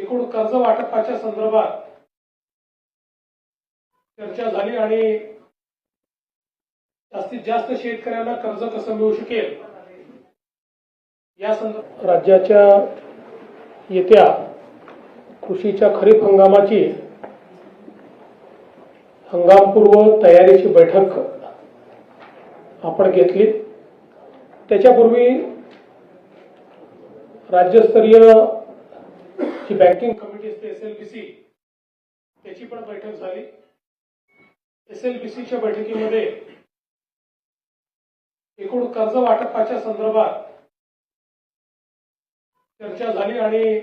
एकूण कर्ज वाटपाच्या संदर्भात चर्चा झाली आणि जास्तीत जास्त शेतकऱ्यांना कर्ज कसं मिळू शकेल या संदर्भात राज्याच्या येत्या कृषीच्या खरीप हंगामाची हंगामपूर्व तयारीची बैठक आपण घेतली। त्याच्यापूर्वी राज्यस्तरीय जी बँकिंग कमिटी असते SLBC त्याची पण बैठक झाली। SLBCच्या बैठकीमध्ये एकूण कर्ज वाटपाच्या संदर्भात चर्चा झाली आणि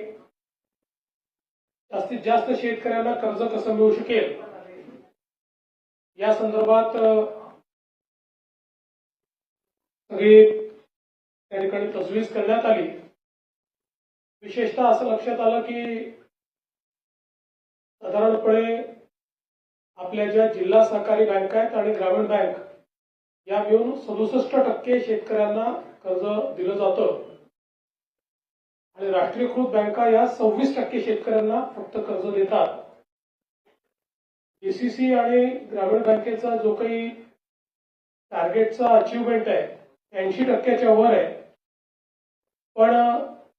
जास्तीत जास्त शेतकऱ्यांना कर्ज कसं मिळू शकेल या संदर्भात सगळी त्या ठिकाणी तजवीज करण्यात आली। विशेषतः असं लक्षात आलं की साधारणपणे आपल्या ज्या जिल्हा सहकारी बँका आहेत आणि ग्रामीण बँक या मिळून 67% शेतकऱ्यांना कर्ज दिलं जातं आणि राष्ट्रीयकृत बँका या 26% शेतकऱ्यांना फक्त कर्ज देतात। DCC आणि ग्रामीण बँकेचा जो काही टार्गेटचा अचीवमेंट आहे 80%च्या वर आहे, पण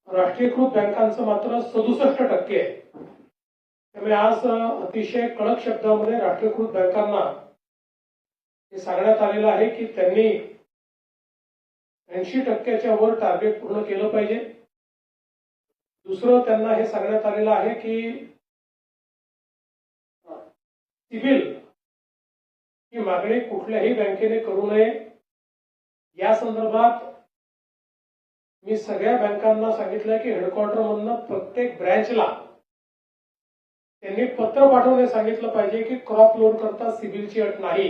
राष्ट्रीयकृत बँकांचं मात्र 67% आहे। त्यामुळे आज अतिशय कडक शब्दामध्ये राष्ट्रीयकृत बँकांना हे सांगण्यात आलेलं आहे की त्यांनी 80%च्या वर टार्गेट पूर्ण केलं पाहिजे। दुसरं त्यांना हे सांगण्यात आलेलं आहे की सिबिल ही मागणी कुठल्याही बँकेने करू नये। या संदर्भात मी सगळ्या बँकांना सांगितलं की हेडक्वार्टर मधून प्रत्येक ब्रँचला त्यांनी पत्र पाठवणे सांगितलं पाहिजे की क्रॉप लोन करता सिबिलची अट नाही।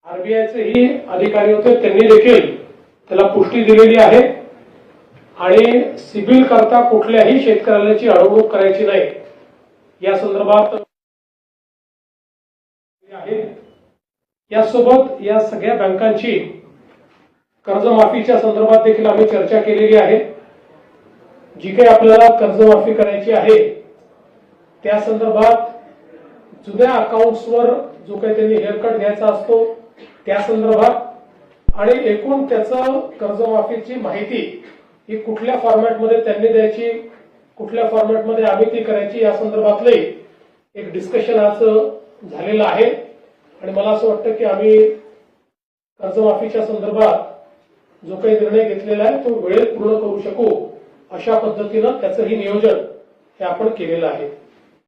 RBIचे अधिकारी होते त्यांनी देखील त्याला पुष्टी दिलेली आहे आणि सिबिल करता कुठल्याही शेतकऱ्याची अडवणूक करायची नाही या संदर्भात आहे। यासोबत या सगळ्या बँकांची कर्जमाफीच्या संदर्भात देखील आम्ही चर्चा केलेली आहे। जी काही आपल्याला कर्जमाफी करायची आहे त्या संदर्भात जुन्या अकाउंट्सवर जो काही त्यांनी हेअरकट घ्यायचा असतो त्या संदर्भात आणि एकूण त्याचं कर्जमाफीची माहिती ही कुठल्या फॉर्मॅटमध्ये त्यांनी द्यायची, कुठल्या फॉर्मॅटमध्ये आम्ही ती करायची या संदर्भातले एक डिस्कशन आज झालेलं आहे आणि मला असं वाटतं की आम्ही कर्जमाफीच्या संदर्भात जो काही निर्णय घेतलेला आहे तो वेळेत पूर्ण करू शकू अशा पद्धतीनं त्याचंही नियोजन हे आपण केलेलं आहे।